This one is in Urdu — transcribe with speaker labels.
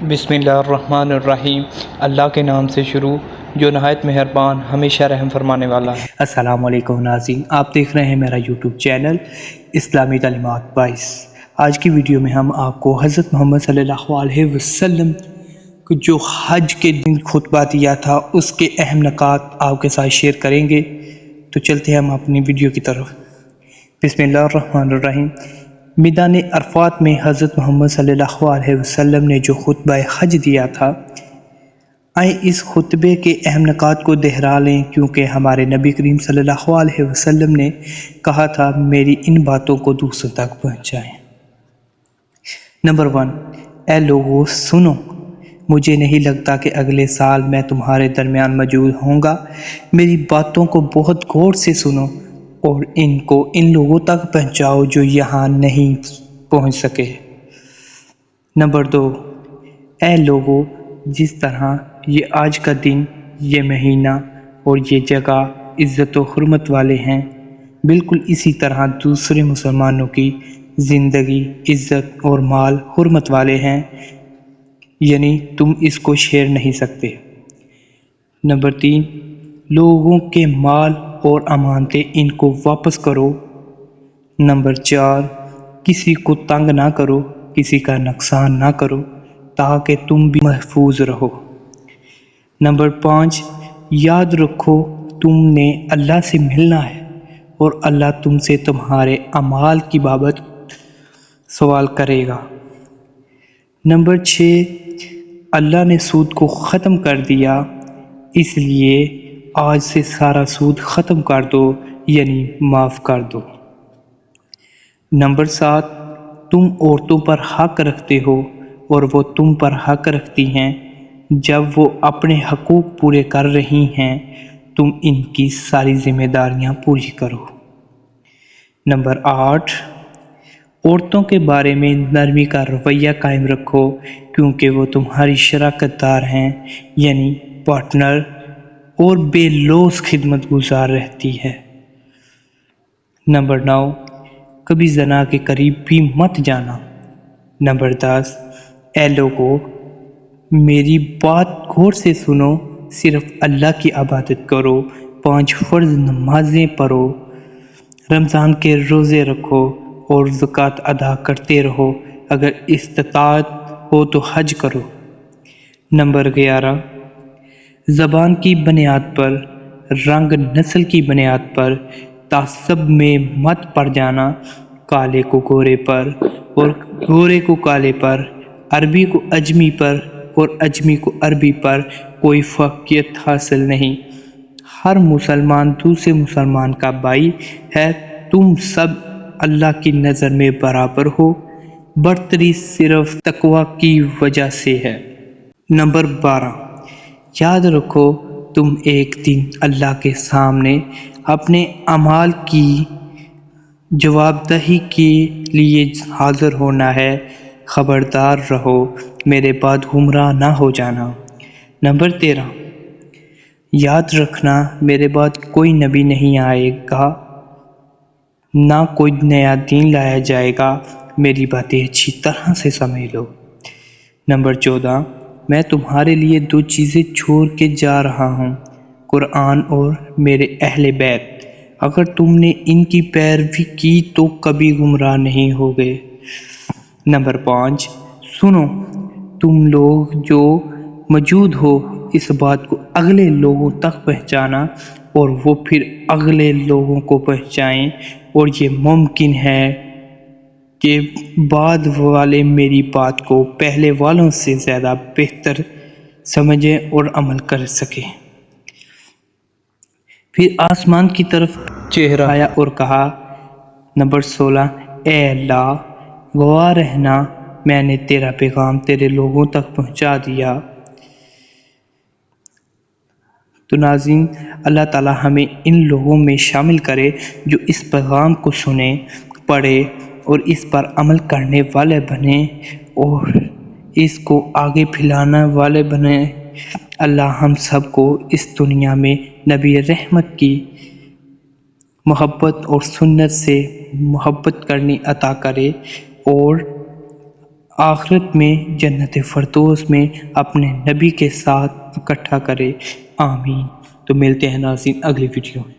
Speaker 1: بسم اللہ الرحمن الرحیم۔ اللہ کے نام سے شروع جو نہایت مہربان ہمیشہ رحم فرمانے والا ہے۔
Speaker 2: السلام علیکم ناظرین، آپ دیکھ رہے ہیں میرا یوٹیوب چینل اسلامی تعلیمات 22۔ آج کی ویڈیو میں ہم آپ کو حضرت محمد صلی اللہ علیہ وسلم کو جو حج کے دن خطبہ دیا تھا اس کے اہم نکات آپ کے ساتھ شیئر کریں گے۔ تو چلتے ہیں ہم اپنی ویڈیو کی طرف۔ بسم اللہ الرحمن الرحیم۔ میدان عرفات میں حضرت محمد صلی اللہ علیہ وسلم نے جو خطبہ حج دیا تھا، آئیں اس خطبے کے اہم نکات کو دہرا لیں، کیونکہ ہمارے نبی کریم صلی اللہ علیہ وسلم نے کہا تھا میری ان باتوں کو دوسروں تک پہنچائیں۔ نمبر 1، اے لوگو سنو، مجھے نہیں لگتا کہ اگلے سال میں تمہارے درمیان موجود ہوں گا۔ میری باتوں کو بہت غور سے سنو اور ان کو ان لوگوں تک پہنچاؤ جو یہاں نہیں پہنچ سکے۔ نمبر 2، اے لوگو، جس طرح یہ آج کا دن، یہ مہینہ اور یہ جگہ عزت و حرمت والے ہیں، بالکل اسی طرح دوسرے مسلمانوں کی زندگی، عزت اور مال حرمت والے ہیں، یعنی تم اس کو چھیڑ نہیں سکتے۔ نمبر 3، لوگوں کے مال اور امانتیں ان کو واپس کرو۔ نمبر 4، کسی کو تنگ نہ کرو، کسی کا نقصان نہ کرو، تاکہ تم بھی محفوظ رہو۔ نمبر 5، یاد رکھو تم نے اللہ سے ملنا ہے اور اللہ تم سے تمہارے اعمال کی بابت سوال کرے گا۔ نمبر 6، اللہ نے سود کو ختم کر دیا، اس لیے آج سے سارا سود ختم کر دو، یعنی معاف کر دو۔ نمبر 7، تم عورتوں پر حق رکھتے ہو اور وہ تم پر حق رکھتی ہیں۔ جب وہ اپنے حقوق پورے کر رہی ہیں، تم ان کی ساری ذمہ داریاں پوری کرو۔ نمبر 8، عورتوں کے بارے میں نرمی کا رویہ قائم رکھو، کیونکہ وہ تمہاری شراکت دار ہیں، یعنی پارٹنر، اور بے لوث خدمت گزار رہتی ہے۔ نمبر 9، کبھی زنا کے قریب بھی مت جانا۔ نمبر 10، اے لوگو، میری بات غور سے سنو، صرف اللہ کی عبادت کرو، 5 فرض نمازیں پڑھو، رمضان کے روزے رکھو اور زکوٰۃ ادا کرتے رہو، اگر استطاعت ہو تو حج کرو۔ نمبر 11، زبان کی بنیاد پر، رنگ نسل کی بنیاد پر تعصب میں مت پڑ جانا، کالے کو گورے پر اور گورے کو کالے پر، عربی کو اجمی پر اور اجمی کو عربی پر کوئی فوقیت حاصل نہیں۔ ہر مسلمان دوسرے مسلمان کا بھائی ہے، تم سب اللہ کی نظر میں برابر ہو، برتری صرف تقوی کی وجہ سے ہے۔ نمبر 12، یاد رکھو تم ایک دن اللہ کے سامنے اپنے اعمال کی جواب دہی کے لیے حاضر ہونا ہے، خبردار رہو میرے بعد گمراہ نہ ہو جانا۔ نمبر 13، یاد رکھنا میرے بعد کوئی نبی نہیں آئے گا، نہ کوئی نیا دین لایا جائے گا، میری باتیں اچھی طرح سے سمجھ لو۔ نمبر 14، میں تمہارے لیے 2 چیزیں چھوڑ کے جا رہا ہوں، قرآن اور میرے اہل بیت، اگر تم نے ان کی پیروی کی تو کبھی گمراہ نہیں ہوگے۔ نمبر 5، سنو تم لوگ جو موجود ہو، اس بات کو اگلے لوگوں تک پہنچانا اور وہ پھر اگلے لوگوں کو پہنچائیں، اور یہ ممکن ہے کہ بعد والے میری بات کو پہلے والوں سے زیادہ بہتر سمجھیں اور عمل کر سکیں۔ پھر آسمان کی طرف چہرہ آیا اور کہا۔ نمبر 16، اے اللہ، گواہ رہنا میں نے تیرا پیغام تیرے لوگوں تک پہنچا دیا۔ تو ناظرین، اللہ تعالی ہمیں ان لوگوں میں شامل کرے جو اس پیغام کو سنیں، پڑھیں اور اس پر عمل کرنے والے بنیں اور اس کو آگے پھیلانے والے بنیں۔ اللہ ہم سب کو اس دنیا میں نبی رحمت کی محبت اور سنت سے محبت کرنی عطا کرے اور آخرت میں جنت فردوس میں اپنے نبی کے ساتھ اکٹھا کرے، آمین۔ تو ملتے ہیں ناظرین اگلی ویڈیو میں۔